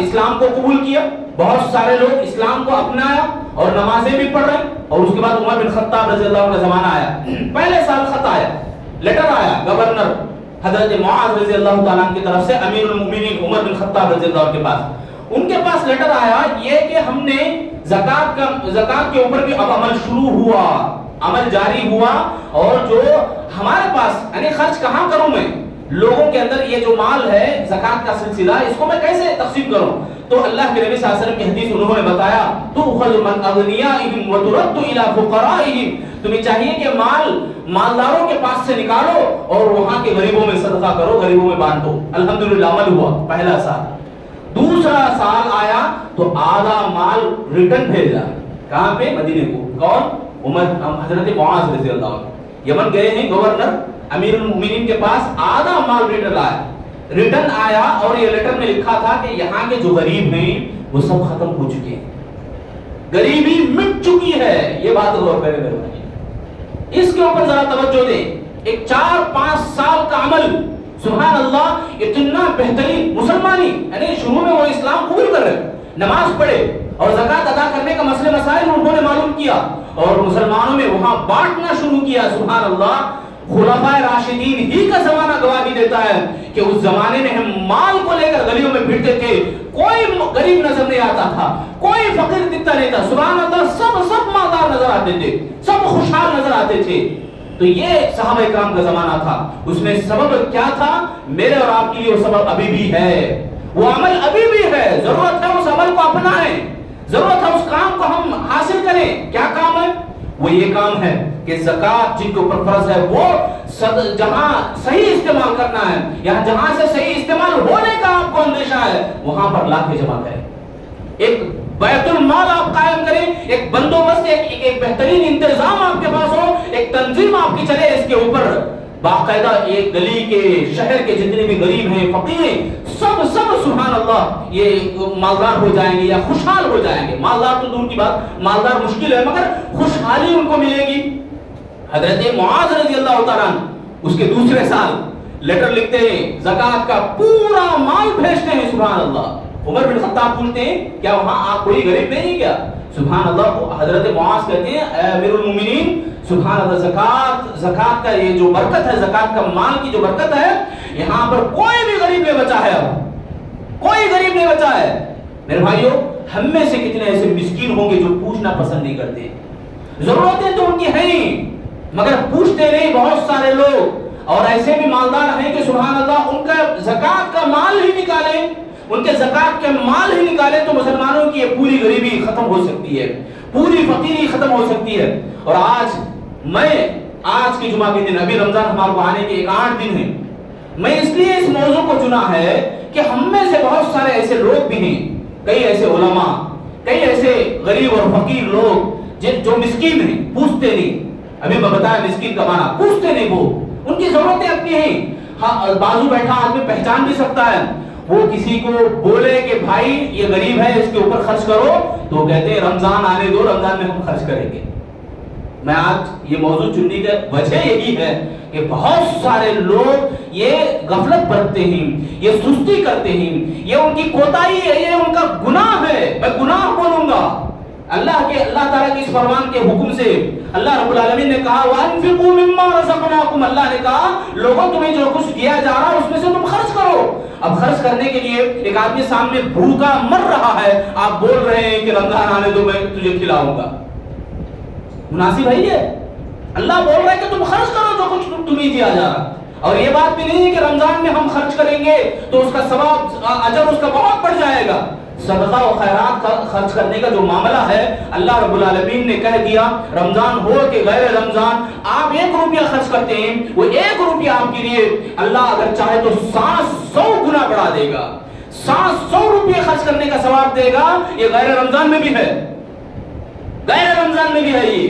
اسلام کو قبول کیا، بہت سارے لوگ اسلام کو اپنایا اور نمازیں بھی پڑھ رہے، اور اس کے بعد عمر بن خطاب رضی اللہ عنہ کا زمانہ آیا۔ پہلے سال خط آیا، لیٹر آیا گورنر حضرت معاذ رضی اللہ تعالیٰ عنہ کی طرف سے امیر المؤمنین عمر بن خطاب رضی اللہ عنہ کے پاس، ان کے پاس لیٹر آیا یہ کہ ہم نے زکوٰۃ کے اوپر بھی اب عمل شروع ہوا، عمل جاری ہوا، اور جو ہمارے پاس یعنی خرچ کہاں کروں میں، لوگوں کے اندر یہ جو مال ہے زکوٰۃ کا سلسلہ، اس کو میں کیسے تقسیم کروں؟ تو اللہ کے نبی صلی اللہ علیہ وسلم کی حدیث انہوں نے بتایا، تؤخذ من اغنیائہم وترد الی فقرائہم، تمہیں چاہیے کہ مالداروں کے پاس سے نکالو اور وہاں کے غریبوں میں صدقہ کرو، غریبوں میں بانٹو۔ الحمدللہ عمل ہوا پہلا سال۔ دوسرا سال آیا تو آدھا مال ریٹرن بھیجا، کہاں پہ؟ مدینے کو۔ کون؟ حضرت معاذ رضی اللہ عنہ یمن گئے ہیں، گورنر امیر المؤمنین کے پاس آدھا مال ریٹرن آیا، اور یہ لیٹر میں لکھا تھا کہ یہاں کے جو غریب ہیں وہ سب ختم ہو چکے ہیں، غریبی مٹ چکی ہے۔ یہ بات غور کریں میرے بھائی، اس کے اوپر ذرا توجہ دیں۔ ایک 4-5 سال کا عمل، سبحان اللہ، اتنا بہترین مسلمانی، یعنی شروع میں وہ اسلام قبول کر رہے، نماز پڑھے اور زکوٰۃ ادا کرنے کا مسئلے مسائل انہوں نے معلوم کیا، اور مسلمانوں میں وہاں بانٹنا شروع کیا۔ سبحان اللہ، خلفائے راشدین ہی کا زمانہ گواہی دیتا ہے کہ اس زمانے میں ہم مال کو لے کر گلیوں میں پھرتے تھے، کوئی غریب نظر نہیں آتا تھا، کوئی فقیر دکھتا نہیں تھا، سبحان اللہ، سب مالدار نظر آتے تھے، سب خوشحال نظر آتے تھے۔ تو یہ صحابہ کرام کا زمانہ تھا۔ اس میں سبب کیا تھا؟ میرے اور آپ کے لیے وہ سبب ابھی بھی ہے، وہ عمل ابھی بھی ہے، ضرورت ہے اس عمل کو اپنائیں، ضرورت ہے اس کام کو ہم حاصل کریں۔ کیا کام ہے؟ وہ یہ کام ہے کہ زکوٰۃ جن کے اوپر فرض ہے وہ جہاں صحیح استعمال کرنا ہے، یا جہاں سے صحیح استعمال ہونے کا آپ کو اندیشہ ہے، وہاں پر لا کے جمع کریں۔ ایک بیت المال آپ قائم کریں، ایک بندوبست، ایک بہترین انتظام آپ کے پاس ہو، ایک تنظیم آپ کی چلے، اس کے اوپر باقاعدہ ایک گلی کے، شہر کے جتنے بھی غریب ہیں، فقیر ہیں، سب سبحان اللہ یہ مالدار ہو جائیں گے یا خوشحال ہو جائیں گے۔ مالدار تو دور کی بات، مالدار مشکل ہے، مگر خوشحالی ان کو ملے گی۔ حضرت معاذ رضی اللہ تعالیٰ عنہ اس کے دوسرے سال لیٹر لکھتے ہیں، زکوٰۃ کا پورا مال بھیجتے ہیں، سبحان اللہ۔ عمر بن خطاب پوچھتے ہیں کیا وہاں کوئی غریب نہیں کیا؟ سبحان اللہ، حضرت معاذ کہتے ہیں اے امیر المومنین، سبحان اللہ، زکوٰۃ کا یہ جو برکت ہے، زکوٰۃ کا مال کی جو برکت ہے، یہاں پر کوئی بھی غریب نہیں بچا ہے، اب کوئی غریب نہیں بچا ہے۔ میرے بھائیوں، ہم میں سے کتنے ایسے مسکین ہوں گے جو پوچھنا پسند نہیں کرتے؟ ضرورتیں تو ان کی ہیں مگر پوچھتے نہیں بہت سارے لوگ، اور ایسے بھی مالدار ہیں کہ سبحان اللہ ان کا زکوٰۃ کا مال ہی نکالیں، ان کے زکوٰۃ کے مال ہی نکالیں تو مسلمانوں کی یہ پوری غریبی ختم ہو سکتی ہے، پوری فقیری ختم ہو سکتی ہے۔ اور آج کے جمعہ کے دن، ابھی رمضان ہمارے کو آنے کے 8 دن ہیں، میں اس لیے اس موضوع کو چنا ہے کہ ہم میں سے بہت سارے ایسے لوگ بھی ہیں، کئی ایسے علماء، کئی ایسے غریب اور فقیر لوگ جو مسکین ہیں، پوچھتے نہیں۔ ابھی میں بتایا مسکین کا معنی، پوچھتے نہیں، وہ ان کی ضرورتیں اپنی ہیں۔ ہاں، بازو بیٹھا آدمی پہچان بھی سکتا ہے، وہ کسی کو بولے کہ بھائی یہ غریب ہے، اس کے اوپر خرچ کرو، تو کہتے ہیں رمضان آنے دو، رمضان میں ہم خرچ کریں گے۔ میں آج یہ موضوع چننے کی وجہ یہی ہے کہ بہت سارے لوگ یہ غفلت برتتے ہیں، یہ سستی کرتے ہیں، یہ ان کی کوتاہی ہے، یہ ان کا گناہ ہے۔ میں گناہ بولوں گا، اللہ تعالیٰ کے اس فرمان کے حکم سے اللہ رب العالمین نے کہا وَأَنفِقُوا مِمَّا رَزَقْنَاكُمْ، اللہ نے کہا لوگوں تمہیں جو کچھ دیا جا رہا ہے اس میں سے تم خرچ کرو۔ اب خرچ کرنے کے لیے ایک آدمی سامنے بھوکا مر رہا ہے، آپ بول رہے ہیں کہ رمضان آنے دو میں تجھے کھلاؤں گا، مناسب ہے یہ؟ اللہ بول رہا ہے کہ تم خرچ کرو جو کچھ تمہیں دیا جا رہا۔ اور یہ بات بھی نہیں ہے کہ رمضان میں ہم خرچ کریں گے تو اس کا ثواب اجر اس کا بہت بڑھ جائے گا۔ صدقہ و خیرات کا خرچ کرنے کا جو معاملہ ہے اللہ رب العالمین نے کہہ دیا رمضان ہو کہ غیر رمضان آپ 1 روپیہ خرچ کرتے ہیں، وہ 1 روپیہ آپ کے لیے اللہ اگر چاہے تو 700 گنا بڑھا دے گا، 700 روپیہ خرچ کرنے کا ثواب دے گا۔ یہ غیر رمضان میں بھی ہے، غیر رمضان میں بھی ہے، یہ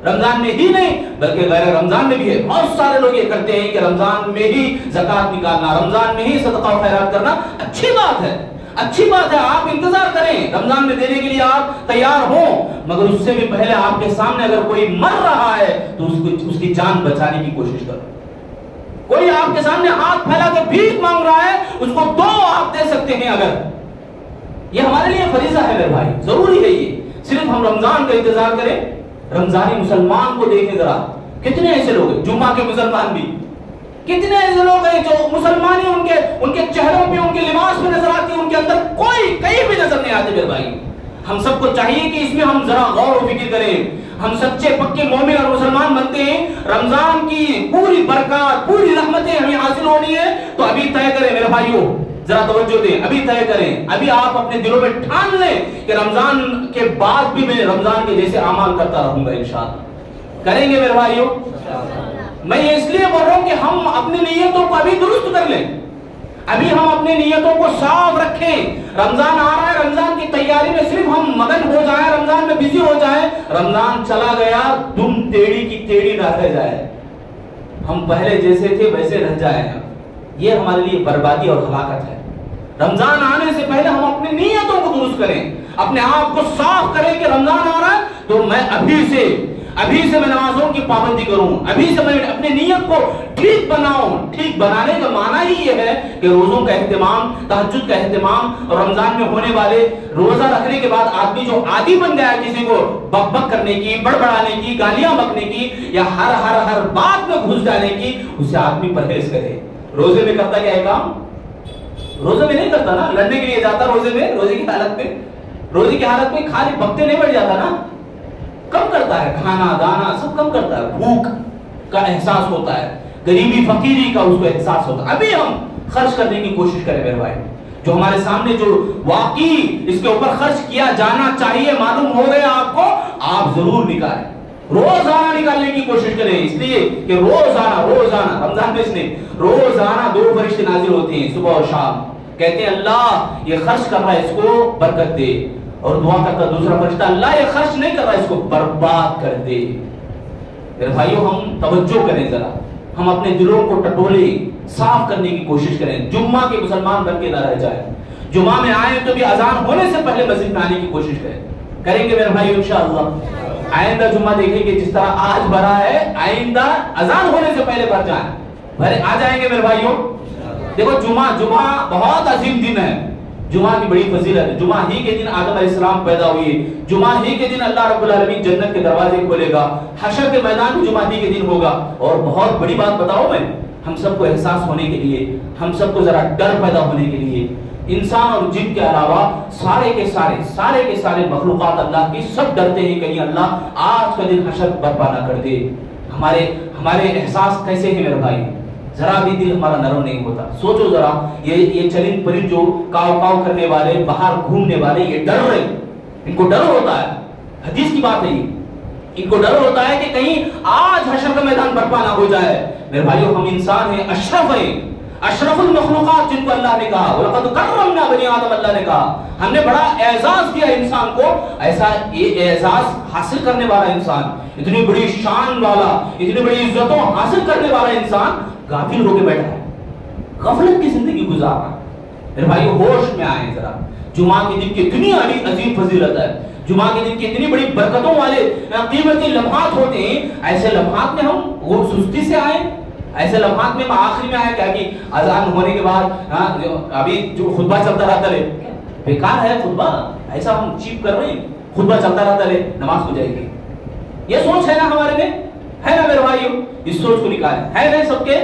رمضان میں ہی نہیں بلکہ غیر رمضان میں بھی ہے۔ بہت سارے لوگ یہ کرتے ہیں کہ رمضان میں ہی زکوٰۃ نکالنا، رمضان میں ہی صدقہ و خیرات کرنا اچھی بات ہے، اچھی بات ہے، آپ انتظار کریں رمضان میں دینے کے لیے آپ تیار ہوں، مگر اس سے بھی پہلے آپ کے سامنے اگر کوئی مر رہا ہے تو اس کی جان بچانے کی کوشش کرو۔ کوئی آپ کے سامنے ہاتھ پھیلا کے بھیک مانگ رہا ہے، اس کو 2 آپ دے سکتے ہیں، اگر یہ ہمارے لیے فریضہ ہے میرے بھائی، ضروری ہے یہ۔ صرف ہم رمضان کا انتظار کریں، رمضانی مسلمان کو دیکھیں ذرا، کتنے ایسے لوگ ہیں جمعہ کے مسلمان بھی، کتنے ایسے لوگ ہیں جو مسلمانی ان کے چہروں پہ ان کے لباس پہ نظر آتی ہے، ان کے اندر کوئی کہیں بھی نظر نہیں آتے میرے بھائی۔ ہم سب کو چاہیے کہ اس میں ہم ذرا غور و فکر کریں، ہم سچے پکے مومن اور مسلمان بنتے ہیں، رمضان کی پوری برکات پوری رحمتیں ہمیں حاصل ہونی ہے تو ابھی طے کریں میرے بھائیوں، ذرا توجہ دیں، ابھی طے کریں، ابھی آپ اپنے دلوں میں ٹھان لیں کہ رمضان کے بعد بھی میں رمضان کے جیسے اعمال کرتا رہوں گا انشاءاللہ۔ کریں گے میرے بھائیوں؟ میں یہ اس لیے بول رہا ہوں کہ ہم اپنی نیتوں کو ابھی درست کر لیں، ابھی ہم اپنی نیتوں کو صاف رکھیں۔ رمضان آ رہا ہے، رمضان کی تیاری میں صرف ہم مگن ہو جائیں، رمضان میں بزی ہو جائیں، رمضان چلا گیا دم ٹیڑھی کی ٹیڑھی نہ رہ جائے، ہم پہلے جیسے تھے ویسے رہ جائیں، یہ ہمارے لیے بربادی اور ہلاکت ہے۔ رمضان آنے سے پہلے ہم اپنی نیتوں کو درست کریں، اپنے آپ کو صاف کریں کہ رمضان آ رہا ہے تو میں ابھی سے میں نمازوں کی پابندی کروں، ابھی سے میں اپنی نیت کو ٹھیک بناؤں۔ ٹھیک بنانے کا معنی ہی یہ ہے کہ روزوں کا اہتمام، تہجد کا اہتمام، اور رمضان میں ہونے والے روزہ رکھنے کے بعد آدمی جو عادی بن گیا ہے کسی کو بک بک کرنے کی، بڑبڑانے کی، گالیاں بکنے کی یا ہر بات میں گھس جانے کی، اسے آدمی پرہیز کرے۔ روزے میں کرتا کیا ہے کام؟ روزے میں نہیں کرتا نا، لڑنے کے لیے جاتا روزے میں، روزے کی حالت میں خالی بکتے نہیں بڑھ جاتا نا، کم کرتا ہے، کھانا دانا سب کم کرتا ہے، بھوک کا احساس ہوتا ہے، غریبی فقیری کا اس کو احساس ہوتا ہے۔ ابھی ہم خرچ کرنے کی کوشش کریں میرے بھائی، جو ہمارے سامنے جو واقعی اس کے اوپر خرچ کیا جانا چاہیے معلوم ہو گیا آپ کو، آپ ضرور نکالیں، روزانہ نکالنے کی کوشش کریں، اس لیے کہ روزانہ رمضان میں اس نے روزانہ 2 فرشتے نازل ہوتے ہیں صبح اور شام، کہتے ہیں اللہ یہ خرچ کر رہا ہے اس کو برکت دے، اور دعا کرتا دوسرا فرشتہ اللہ یہ خرچ نہیں کر رہا ہے اس کو برباد کر دے۔ میرے بھائیوں ہم توجہ کریں، ذرا ہم اپنے دلوں کو ٹٹولے صاف کرنے کی کوشش کریں، جمعہ کے مسلمان بن کے نہ رہ جائیں، جمعہ میں آئیں تو بھی اذان ہونے سے پہلے مسجد میں آنے کی کوشش کریں گے میرے بھائیوں انشاءاللہ۔ آئندہ جمعہ دیکھیں کہ جس طرح آج بھرا ہے، آئندہ اذان ہونے سے پہلے بھر جائیں، آ جائیں گے میرے بھائیوں۔ دیکھو جمعہ بہت عظیم دن ہے، جمعہ کی بڑی فضیلت ہے، جمعہ ہی کے دن آدم علیہ السلام پیدا ہوئے، جمعہ ہی کے دن اللہ رب العالمین جنت کے دروازے کھولے گا، حشر کے میدان بھی جمعہ ہی کے دن ہوگا۔ اور بہت بڑی بات بتاؤ میں، ہم سب کو احساس ہونے کے لیے، ہم سب کو ذرا ڈر پیدا ہونے کے لیے، انسان اور جن کے علاوہ سارے کے سارے مخلوقات اللہ کی سب ڈرتے ہیں کہیں اللہ آج کا دن حشر برپا نہ کر دے۔ ہمارے احساس کیسے ہیں میرے بھائی؟ ذرا بھی دل ہمارا نرم نہیں ہوتا۔ سوچو ذرا، یہ چرند پرند جو کاؤ کاؤ کرنے والے، باہر گھومنے والے، یہ ڈر رہے، ان کو ڈر ہوتا ہے، حدیث کی بات ہے یہ، ان کو ڈر ہوتا ہے کہ کہیں آج حشر کا میدان برپا نہ ہو جائے۔ میرے بھائیو ہم انسان ہیں، اشرف المخلوقات جن کو اللہ نے کہا، وَلَقَدْ كَرَّمْنَا بَنِي آدَمَ، اللہ نے کہا ہم نے بڑا اعزاز دیا انسان کو۔ ایسا یہ اعزاز حاصل کرنے والا انسان، اتنی بڑی شان والا، اتنی بڑی عزتوں حاصل کرنے والا انسان غافل ہو کے بیٹھا ہے، غفلت کی زندگی گزار رہا ہے۔ میرے بھائیو ہوش میں آئیں ذرا، جمعہ کے دن کی اتنی عظیم فضیلت ہے، جمعہ کے دن کی اتنی بڑی برکتوں والے قیمتی لمحات ہوتے ہیں، ایسے لمحات میں ہم سستی سے آئیں، ایسے لمحات میں آخری میں آئے کیا کہ اذان ہونے کے بعد ابھی جو خطبہ چلتا رہتا ہے، بیکار ہے خطبہ، ایسا ہم چیپ کر رہے ہیں، خطبہ چلتا رہتا رہے نماز ہو جائے گی. یہ سوچ ہے نا ہمارے میں, ہے نا میرے بھائیو؟ اس سوچ کو نکالیں. ہے نہیں سب کے؟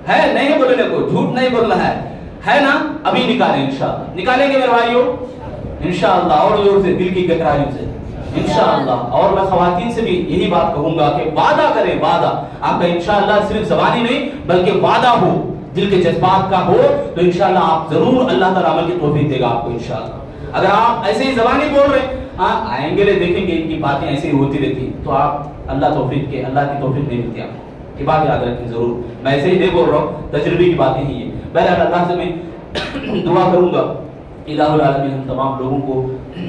ہے نہیں بولنے کو, جھوٹ نہیں بولنا ہے نا؟ ابھی نکالیں انشاءاللہ. نکالیں گے میرے بھائیو انشاءاللہ, اور زور سے دل کی گہرائیوں سے انشاءاللہ. اور میں خواتین سے بھی یہی بات کہوں گا کہ وعدہ کریں, وعدہ آپ کا انشاءاللہ صرف زبانی نہیں بلکہ وعدہ ہو, دل کے جذبات کا ہو, تو انشاءاللہ آپ ضرور اللہ تعالیٰ عمل کی توفیق دے گا آپ کو انشاءاللہ. اگر آپ ایسے ہی زبانی بول رہے آئیں گے دیکھیں گے ان کی باتیں ایسے ہی ہوتی رہتی, تو آپ اللہ کی توفیق نہیں ملتی آپ کو. یہ بات یاد رکھیں ضرور, میں ایسے ہی نہیں بول رہا ہوں, تجربے کی باتیں ہی ہیں. بہرحال اللہ سے میں دعا کروں گا الہ العالمین ہم تمام لوگوں کو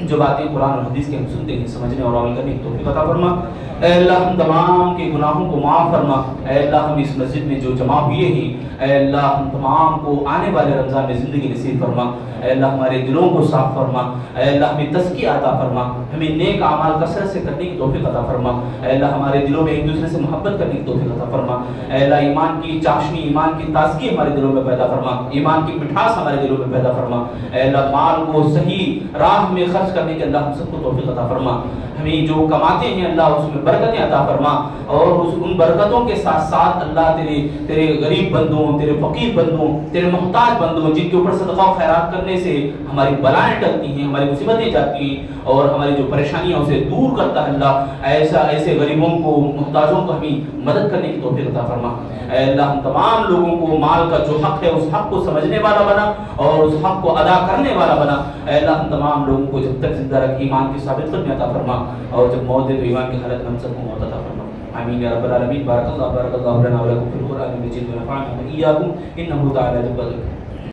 جو باتیں قرآن اور حدیث کے ہم سنتے ہیں سمجھنے اور عمل کرنے کی توفیق عطا فرما. اے اللہ ہم تمام کے گناہوں کو معاف فرما. اے اللہ ہم اس مسجد میں جو جمع ہوئے ہیں, اے اللہ ہم تمام کو آنے والے رمضان میں زندگی نصیب فرما. اے اللہ ہمارے دلوں کو صاف فرما. اے اللہ ہمیں تزکیہ عطا فرما, ہمیں نیک اعمال کثرت سے کرنے کی توفیق عطا فرما. اے اللہ ہمارے دلوں میں ایک دوسرے سے محبت کرنے کی توفیق عطا فرما. اے اللہ ایمان کی چاشنی, ایمان کی تازگی ہمارے دلوں میں پیدا فرما, ایمان کی مٹھاس ہمارے دلوں میں پیدا فرما. اے اللہ مال کو صحیح راہ میں خرچ کرنے کے اللہ ہم سب کو توفیق عطا فرما. ہمیں جو کماتے ہیں اللہ اس میں برکتیں عطا فرما, اور ان برکتوں کے ساتھ ساتھ اللہ تیرے غریب بندوں, تیرے فقیر بندوں, تیرے محتاج بندوں جن کے اوپر صدقہ و خیرات کرنے سے ہماری بلائیں ٹلتی ہیں, ہماری مصیبتیں جاتی ہیں, اور ہماری جو پریشانیاں اسے دور کرتا ہے اللہ, ایسے غریبوں کو, محتاجوں کو ہمیں مدد کرنے کی توفیق عطا فرما. اے اللہ ہم تمام لوگوں کو مال کا جو حق ہے اس حق کو سمجھنے والا بنا اور اس حق کو ادا کرنے والا بنا. اے اللہ ہم تمام لوگوں کو جب تک زندہ رکھ ایمان کی ثابت قدمی عطا فرما, اور جب موت دے تو ایمان کی حالت میں ہم سب کو موت عطا فرما. آمین یا رب العالمین. بارک اللہ لنا و لکم فی القرآن المجید ونفعنا وإیاکم انہ تعالی جل جلالہ.